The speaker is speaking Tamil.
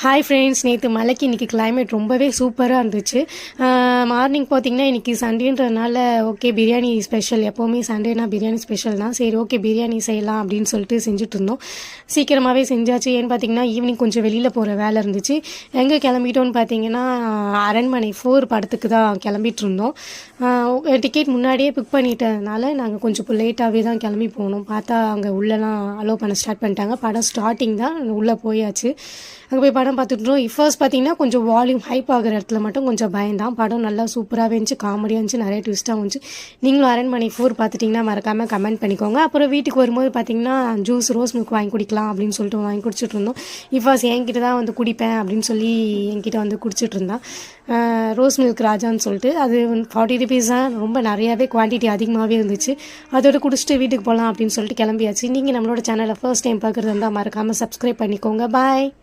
ஹாய் ஃப்ரெண்ட்ஸ், நேற்று மழைக்கு இன்றைக்கி கிளைமேட் ரொம்பவே சூப்பராக இருந்துச்சு. மார்னிங் பார்த்திங்கன்னா இன்றைக்கி சண்டேன்றதுனால ஓகே பிரியாணி ஸ்பெஷல். எப்போவுமே சண்டேனா பிரியாணி ஸ்பெஷல் தான். சரி ஓகே பிரியாணி செய்யலாம் அப்படின்னு சொல்லிட்டு செஞ்சுட்டு இருந்தோம். சீக்கிரமாகவே செஞ்சாச்சு. ஏன்னு பார்த்தீங்கன்னா ஈவினிங் கொஞ்சம் வெளியில் போகிற வேலை இருந்துச்சு. எங்கே கிளம்பிட்டோன்னு பார்த்தீங்கன்னா அரண்மனை 4 படத்துக்கு தான் கிளம்பிட்டு இருந்தோம். டிக்கெட் முன்னாடியே புக் பண்ணிட்டதுனால நாங்கள் கொஞ்சம் லேட்டாகவே தான் கிளம்பி போனோம். பார்த்தா அங்கே உள்ளெல்லாம் அலோவ் பண்ண ஸ்டார்ட் பண்ணிட்டாங்க. படம் ஸ்டார்டிங் தான், உள்ளே போயாச்சு. அங்கே போய் படம் பார்த்துட்ருந்தோம். ஃபர்ஸ்ட் பார்த்தீங்கன்னா கொஞ்சம் வால்யூம் ஹைப் ஆகிற இடத்துல மட்டும் கொஞ்சம் பயந்தான். படம் நல்லா சூப்பராகவே இருந்துச்சு, காமெடியாக இருந்துச்சு, நிறைய ட்விஸ்ட்டாக இருந்துச்சு. நீங்களும் அரண்மனை 4 பார்த்துட்டிங்கன்னா மறக்காமல் கமெண்ட் பண்ணிக்கோங்க. அப்புறம் வீட்டுக்கு வரும்போது பார்த்தீங்கன்னா ஜூஸ் ரோஸ் மில்க் வாங்கி குடிக்கலாம் அப்படின்னு சொல்லிட்டு வாங்கி குடிச்சிட்டு இருந்தோம். இஃபாஸ் என்கிட்ட தான் வந்து குடிப்பேன் அப்படின்னு சொல்லி என்கிட்ட வந்து குடிச்சிட்டு இருந்தான். ரோஸ் மில்க் ராஜான்னு சொல்லிட்டு அது 40 ருபீஸ் தான். ரொம்ப நிறையாவே குவான்டிட்டி அதிகமாகவே இருந்துச்சு. அதோட குடிச்சிட்டு வீட்டுக்கு போகலாம் அப்படின்னு சொல்லிட்டு கிளம்பியாச்சு. நீங்கள் நம்மளோட சேனலை ஃபர்ஸ்ட் டைம் பார்க்குறது இருந்தால் மறக்காமல் சப்ஸ்கிரைப் பண்ணிக்கோங்க. பாய்.